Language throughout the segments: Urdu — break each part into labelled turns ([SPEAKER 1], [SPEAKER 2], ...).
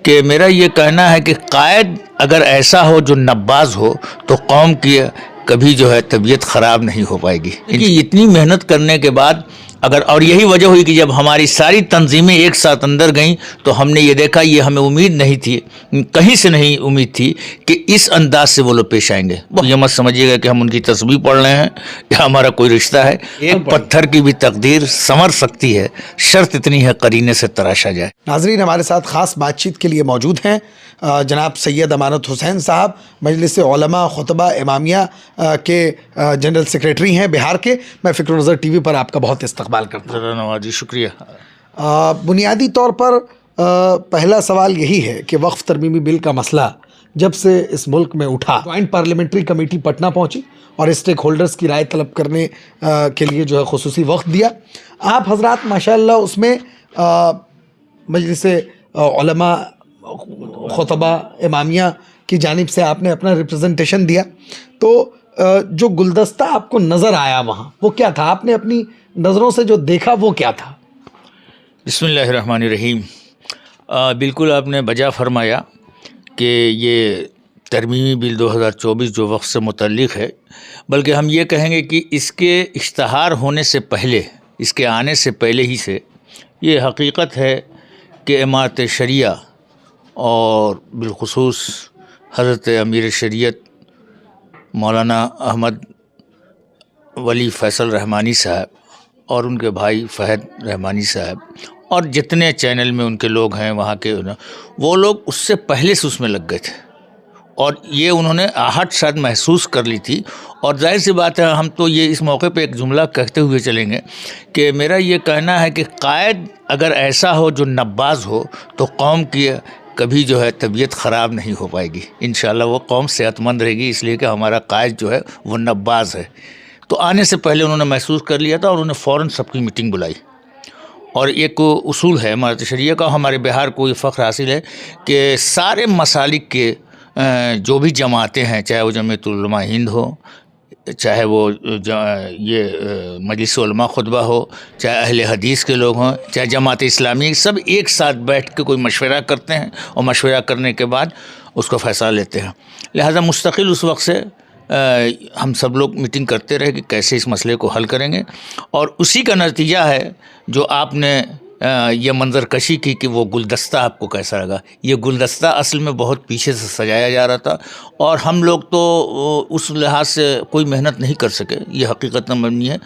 [SPEAKER 1] کہ میرا یہ کہنا ہے کہ قائد اگر ایسا ہو جو نباز ہو تو قوم کی کبھی جو ہے طبیعت خراب نہیں ہو پائے گی. کہ اتنی محنت کرنے کے بعد اگر اور یہی وجہ ہوئی کہ جب ہماری ساری تنظیمیں ایک ساتھ اندر گئیں تو ہم نے یہ دیکھا یہ ہمیں امید نہیں تھی, کہیں سے نہیں امید تھی کہ اس انداز سے وہ لوگ پیش آئیں گے. یہ مت سمجھیے گا کہ ہم ان کی تسبیح پڑھ رہے ہیں یا ہمارا کوئی رشتہ ہے. ایک پتھر کی بھی تقدیر سنور سکتی ہے, شرط اتنی ہے قرینے سے تراشا جائے.
[SPEAKER 2] ناظرین, ہمارے ساتھ خاص بات چیت کے لیے موجود ہیں جناب سید امانت حسین صاحب, مجلس علماء خطبہ امامیہ کے جنرل سیکریٹری ہیں بہار کے. میں فکر و نظر ٹی وی پر آپ کا بہت استقبال کرتا ہوں.
[SPEAKER 1] نوازی شکریہ.
[SPEAKER 2] بنیادی طور پر پہلا سوال یہی ہے کہ وقف ترمیمی بل کا مسئلہ جب سے اس ملک میں اٹھا, جوائنٹ پارلیمنٹری کمیٹی پٹنہ پہنچی اور اسٹیک ہولڈرز کی رائے طلب کرنے کے لیے جو ہے خصوصی وقت دیا. آپ حضرات ماشاءاللہ اس میں مجلس علماء خطبہ امامیہ کی جانب سے آپ نے اپنا ریپرزنٹیشن دیا, تو جو گلدستہ آپ کو نظر آیا وہاں وہ کیا تھا؟ آپ نے اپنی نظروں سے جو دیکھا وہ کیا تھا؟
[SPEAKER 1] بسم اللہ الرحمن الرحیم. بالکل آپ نے بجا فرمایا کہ یہ ترمیمی بل 2024 جو وقت سے متعلق ہے, بلکہ ہم یہ کہیں گے کہ اس کے اشتہار ہونے سے پہلے, اس کے آنے سے پہلے ہی سے یہ حقیقت ہے کہ امارت شریعہ اور بالخصوص حضرت امیر شریعت مولانا احمد ولی فیصل رحمانی صاحب اور ان کے بھائی فہد رحمانی صاحب اور جتنے چینل میں ان کے لوگ ہیں وہاں کے, وہ لوگ اس سے پہلے سے اس میں لگ گئے تھے اور یہ انہوں نے آہٹ شاید محسوس کر لی تھی. اور ظاہر سی بات ہے, ہم تو یہ اس موقع پہ ایک جملہ کہتے ہوئے چلیں گے کہ میرا یہ کہنا ہے کہ قائد اگر ایسا ہو جو نباز ہو تو قوم کی کبھی جو ہے طبیعت خراب نہیں ہو پائے گی. انشاءاللہ وہ قوم صحت مند رہے گی, اس لیے کہ ہمارا قائد جو ہے وہ نباز ہے. تو آنے سے پہلے انہوں نے محسوس کر لیا تھا اور انہوں نے فوراً سب کی میٹنگ بلائی. اور ایک اصول ہے امارت شریعہ کا, ہمارے بہار کو یہ فخر حاصل ہے کہ سارے مسالک کے جو بھی جماعتیں ہیں, چاہے وہ جمعیت علماء ہند ہو, چاہے وہ یہ مجلس علماء خطبہ ہو, چاہے اہل حدیث کے لوگ ہوں, چاہے جماعت اسلامی, سب ایک ساتھ بیٹھ کے کوئی مشورہ کرتے ہیں اور مشورہ کرنے کے بعد اس کو فیصلہ لیتے ہیں. لہذا مستقل اس وقت سے ہم سب لوگ میٹنگ کرتے رہے کہ کیسے اس مسئلے کو حل کریں گے, اور اسی کا نتیجہ ہے جو آپ نے یہ منظر کشی کی کہ وہ گلدستہ آپ کو کیسا لگا. یہ گلدستہ اصل میں بہت پیچھے سے سجایا جا رہا تھا اور ہم لوگ تو اس لحاظ سے کوئی محنت نہیں کر سکے, یہ حقیقت مبنی ہے.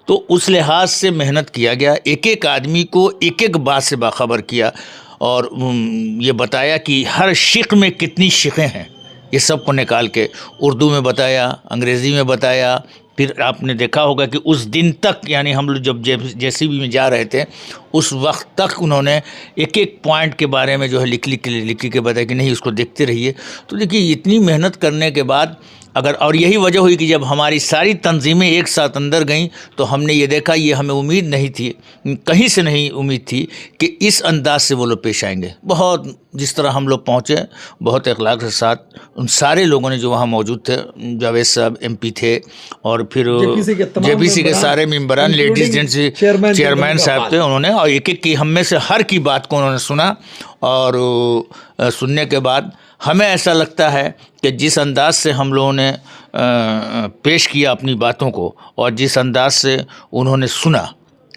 [SPEAKER 1] تو اس لحاظ سے محنت کیا گیا, ایک ایک آدمی کو ایک ایک بات سے باخبر کیا اور یہ بتایا کہ ہر شق میں کتنی شقیں ہیں, یہ سب کو نکال کے اردو میں بتایا, انگریزی میں بتایا. پھر آپ نے دیکھا ہوگا کہ اس دن تک, یعنی ہم لوگ جب جیسی بھی میں جا رہے تھے اس وقت تک انہوں نے ایک ایک پوائنٹ کے بارے میں جو ہے لکھ کے بتایا کہ نہیں اس کو دیکھتے رہیے. تو دیکھیے اتنی محنت کرنے کے بعد اگر, اور یہی وجہ ہوئی کہ جب ہماری ساری تنظیمیں ایک ساتھ اندر گئیں تو ہم نے یہ دیکھا یہ ہمیں امید نہیں تھی, کہیں سے نہیں امید تھی کہ اس انداز سے وہ لوگ پیش آئیں گے. بہت جس طرح ہم لوگ پہنچے بہت اخلاق کے ساتھ, ان سارے لوگوں نے جو وہاں موجود تھے, جاوید صاحب ایم پی تھے اور پھر جے پی سی کے سارے ممبران, لیڈیز جینٹس چیئرمین صاحب تھے, انہوں نے اور ایک ایک کی ہم میں سے ہر کی بات کو انہوں نے سنا. اور سننے کے بعد ہمیں ایسا لگتا ہے کہ جس انداز سے ہم لوگوں نے پیش کیا اپنی باتوں کو اور جس انداز سے انہوں نے سنا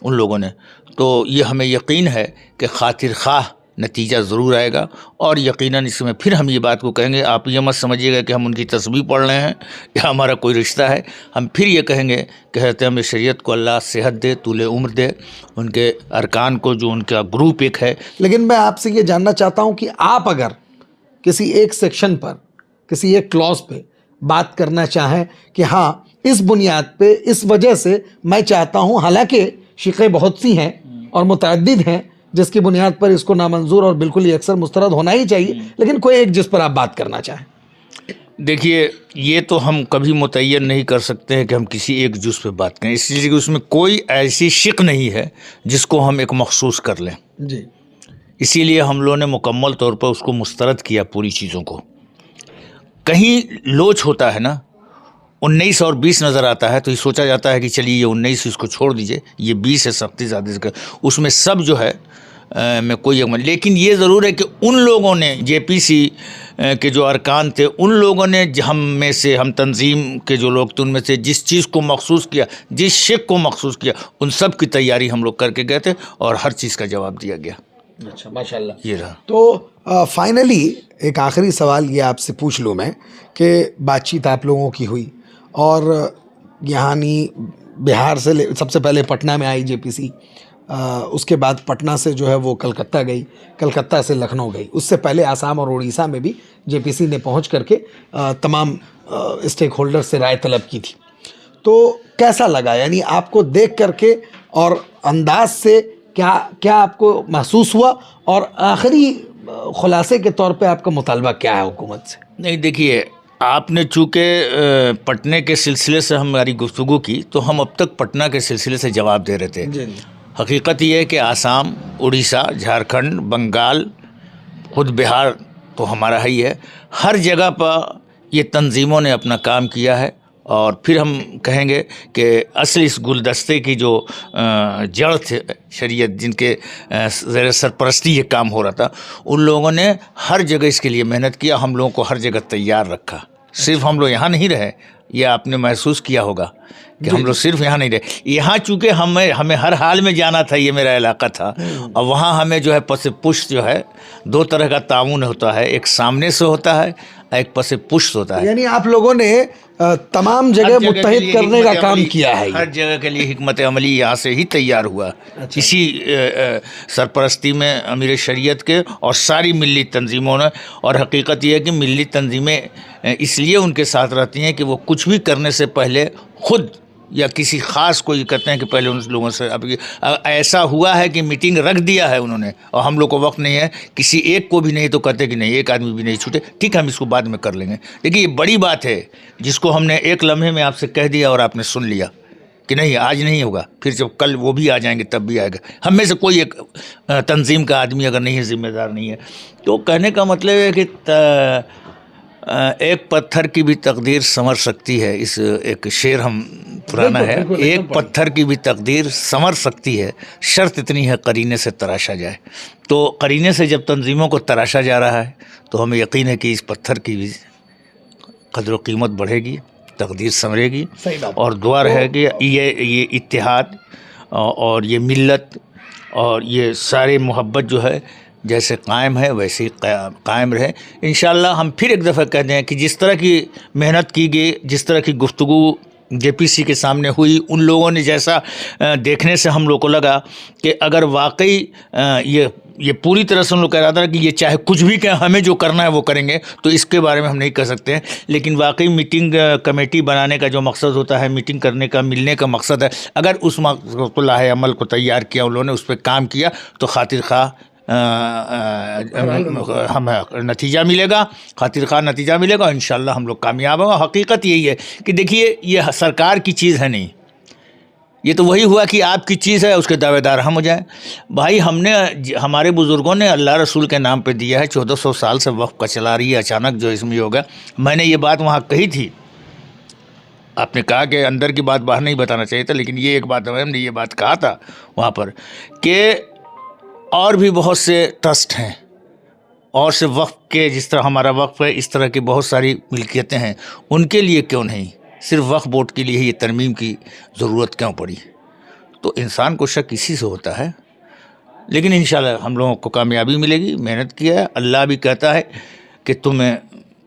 [SPEAKER 1] ان لوگوں نے, تو یہ ہمیں یقین ہے کہ خاطر خواہ نتیجہ ضرور آئے گا. اور یقیناً اس میں پھر ہم یہ بات کو کہیں گے, آپ یہ مت سمجھیے گا کہ ہم ان کی تسبیح پڑھ رہے ہیں یا ہمارا کوئی رشتہ ہے. ہم پھر یہ کہیں گے کہ حضرت امیر شریعت کو اللہ صحت دے, طول عمر دے, ان کے ارکان کو جو ان کا گروپ ایک ہے.
[SPEAKER 2] لیکن میں آپ سے یہ جاننا چاہتا ہوں کہ آپ اگر کسی ایک سیکشن پر, کسی ایک کلوز پہ بات کرنا چاہیں کہ ہاں اس بنیاد پہ, اس وجہ سے میں چاہتا ہوں, حالانکہ شقیں بہت سی ہیں اور متعدد ہیں جس کی بنیاد پر اس کو نامنظور اور بالکل ہی اکثر مسترد ہونا ہی چاہیے, لیکن کوئی ایک جس پر آپ بات کرنا چاہیں.
[SPEAKER 1] دیکھیے یہ تو ہم کبھی متعین نہیں کر سکتے ہیں کہ ہم کسی ایک جز پہ بات کریں, اس لیے کہ اس میں کوئی ایسی شق نہیں ہے جس کو ہم ایک مخصوص کر لیں.
[SPEAKER 2] جی,
[SPEAKER 1] اسی لیے ہم لوگوں نے مکمل طور پر اس کو مسترد کیا پوری چیزوں کو. کہیں لوچ ہوتا ہے نا, 19 اور 20 نظر آتا ہے تو یہ سوچا جاتا ہے کہ چلیے یہ 19 اس کو چھوڑ دیجئے, یہ 20 ہے سختی زیادہ سے, اس میں سب جو ہے میں کوئی عمل، لیکن یہ ضرور ہے کہ ان لوگوں نے JPC کے جو ارکان تھے، ان لوگوں نے ہم تنظیم کے جو لوگ تھے ان میں سے جس چیز کو مخصوص کیا، جس شک کو مخصوص کیا، ان سب کی تیاری ہم لوگ کر کے گئے تھے اور ہر چیز کا جواب دیا گیا۔
[SPEAKER 2] اچھا، ماشاء اللہ۔
[SPEAKER 1] یہ رہا۔
[SPEAKER 2] تو فائنلی ایک آخری سوال یہ آپ سے پوچھ لوں میں کہ بات چیت آپ لوگوں کی ہوئی اور یعنی بہار سے سب سے پہلے پٹنہ میں آئی JPC، اس کے بعد پٹنہ سے جو ہے وہ کلکتہ گئی، کلکتہ سے لکھنؤ گئی، اس سے پہلے آسام اور اڑیسہ میں بھی JPC نے پہنچ کر کے تمام اسٹیک ہولڈر سے رائے طلب کی تھی۔ تو کیسا لگا، یعنی آپ کو دیکھ کر کے اور انداز سے کیا آپ کو محسوس ہوا، اور آخری خلاصے کے طور پہ آپ کا مطالبہ کیا ہے حکومت سے؟
[SPEAKER 1] نہیں، دیکھیے، آپ نے چونکہ پٹنہ کے سلسلے سے ہماری گفتگو کی تو ہم اب تک پٹنہ کے سلسلے سے جواب دے رہے تھے۔ حقیقت یہ ہے کہ آسام، اڑیسہ، جھارکھنڈ، بنگال، خود بہار تو ہمارا ہی ہے، ہر جگہ پر یہ تنظیموں نے اپنا کام کیا ہے، اور پھر ہم کہیں گے کہ اصل اس گلدستے کی جو جڑ تھے شریعت، جن کے زیر سرپرستی یہ کام ہو رہا تھا، ان لوگوں نے ہر جگہ اس کے لیے محنت کیا، ہم لوگوں کو ہر جگہ تیار رکھا۔ صرف ہم لوگ یہاں نہیں رہے، یہ آپ نے محسوس کیا ہوگا کہ ہم لوگ صرف یہاں نہیں رہے، یہاں چونکہ ہمیں ہر حال میں جانا تھا، یہ میرا علاقہ تھا، اور وہاں ہمیں جو ہے پس پشت جو ہے دو طرح کا تعاون ہوتا ہے، ایک سامنے سے ہوتا ہے، ایک پس پشت ہوتا ہے۔
[SPEAKER 2] یعنی آپ لوگوں نے تمام جگہ متحد کرنے کا کام کیا ہے،
[SPEAKER 1] ہر جگہ کے لیے حکمت عملی یہاں سے ہی تیار ہوا، اسی سرپرستی میں امیر شریعت کے اور ساری ملی تنظیموں نے۔ اور حقیقت یہ ہے کہ ملی تنظیمیں اس لیے ان کے ساتھ رہتی ہیں کہ وہ کچھ بھی کرنے سے پہلے خود یا کسی خاص کو یہ کہتے ہیں کہ پہلے ان لوگوں سے، اب ایسا ہوا ہے کہ میٹنگ رکھ دیا ہے انہوں نے، اور ہم لوگ کو وقت نہیں ہے، کسی ایک کو بھی نہیں تو کہتے کہ نہیں، ایک آدمی بھی نہیں چھوٹے، ٹھیک ہے ہم اس کو بعد میں کر لیں گے۔ لیکن یہ بڑی بات ہے جس کو ہم نے ایک لمحے میں آپ سے کہہ دیا اور آپ نے سن لیا کہ نہیں آج نہیں ہوگا، پھر جب کل وہ بھی آ جائیں گے تب بھی آئے گا۔ ہم میں سے کوئی ایک تنظیم کا آدمی اگر نہیں ہے ذمہ دار نہیں ہے، تو کہنے کا مطلب ہے کہ ایک پتھر کی بھی تقدیر سنور سکتی ہے، اس ایک شعر ہم پرانا ہے، ایک پتھر کی بھی تقدیر سنور سکتی ہے، شرط اتنی ہے قرینے سے تراشا جائے۔ تو قرینے سے جب تنظیموں کو تراشا جا رہا ہے تو ہمیں یقین ہے کہ اس پتھر کی بھی قدر و قیمت بڑھے گی، تقدیر سنورے گی، اور دعا رہے گی یہ اتحاد اور یہ ملت اور یہ سارے محبت جو ہے جیسے قائم ہے ویسے ہی قائم رہے انشاءاللہ۔ ہم پھر ایک دفعہ کہہ دیں کہ جس طرح کی محنت کی گئی، جس طرح کی گفتگو JPC کے سامنے ہوئی، ان لوگوں نے جیسا دیکھنے سے ہم لوگ کو لگا کہ اگر واقعی یہ پوری طرح سے ہم لوگ کہہ رہا تھا کہ یہ چاہے کچھ بھی کہ ہمیں جو کرنا ہے وہ کریں گے، تو اس کے بارے میں ہم نہیں کہہ سکتے ہیں، لیکن واقعی میٹنگ کمیٹی بنانے کا جو مقصد ہوتا ہے، میٹنگ کرنے کا، ملنے کا مقصد ہے، اگر اس مقصد کو لاہ عمل کو تیار کیا ان لوگوں نے، اس پہ کام کیا، تو خاطر خواہ ہمیں نتیجہ ملے گا، خاطر خواہ نتیجہ ملے گا، انشاءاللہ ہم لوگ کامیاب ہوں گے۔ حقیقت یہی ہے کہ دیکھیے یہ سرکار کی چیز ہے نہیں، یہ تو وہی ہوا کہ آپ کی چیز ہے اس کے دعوے دار ہم ہو جائیں۔ بھائی ہمارے بزرگوں نے اللہ رسول کے نام پہ دیا ہے، 1400 سال سے وقف کا چلا رہی ہے، اچانک جو اس میں ہوگا۔ میں نے یہ بات وہاں کہی تھی، آپ نے کہا کہ اندر کی بات باہر نہیں بتانا چاہیے تھا، لیکن یہ ایک بات ہم نے یہ بات کہا تھا وہاں پر کہ اور بھی بہت سے ٹرسٹ ہیں اور سے وقف کے، جس طرح ہمارا وقف ہے اس طرح کی بہت ساری ملکیتیں ہیں، ان کے لیے کیوں نہیں صرف وقف بورڈ کے لیے ہی یہ ترمیم کی ضرورت کیوں پڑی؟ تو انسان کو شک اسی سے ہوتا ہے، لیکن انشاءاللہ ہم لوگوں کو کامیابی ملے گی، محنت کیا ہے۔ اللہ بھی کہتا ہے کہ تمہیں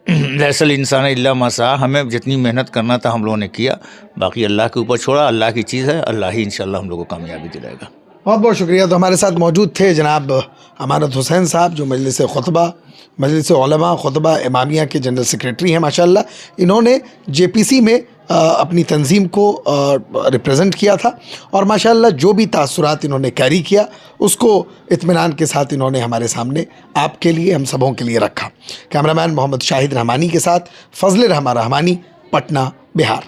[SPEAKER 1] لیس الانسان الا ما سعی، ہمیں جتنی محنت کرنا تھا ہم لوگوں نے کیا، باقی اللہ کے اوپر چھوڑا، اللہ کی چیز ہے، اللہ ہی انشاءاللہ ہم لوگوں کو کامیابی دلائے گا۔
[SPEAKER 2] بہت بہت شکریہ۔ تو ہمارے ساتھ موجود تھے جناب امانت حسین صاحب، جو مجلس خطبہ، مجلس علماء خطبہ امامیہ کے جنرل سیکریٹری ہیں ماشاءاللہ۔ انہوں نے JPC میں اپنی تنظیم کو ریپریزنٹ کیا تھا، اور ماشاءاللہ جو بھی تاثرات انہوں نے کیری کیا اس کو اطمینان کے ساتھ انہوں نے ہمارے سامنے آپ کے لیے، ہم سبوں کے لیے رکھا۔ کیمرہ مین محمد شاہد رحمانی کے ساتھ فضل رحمانی، پٹنہ، بہار۔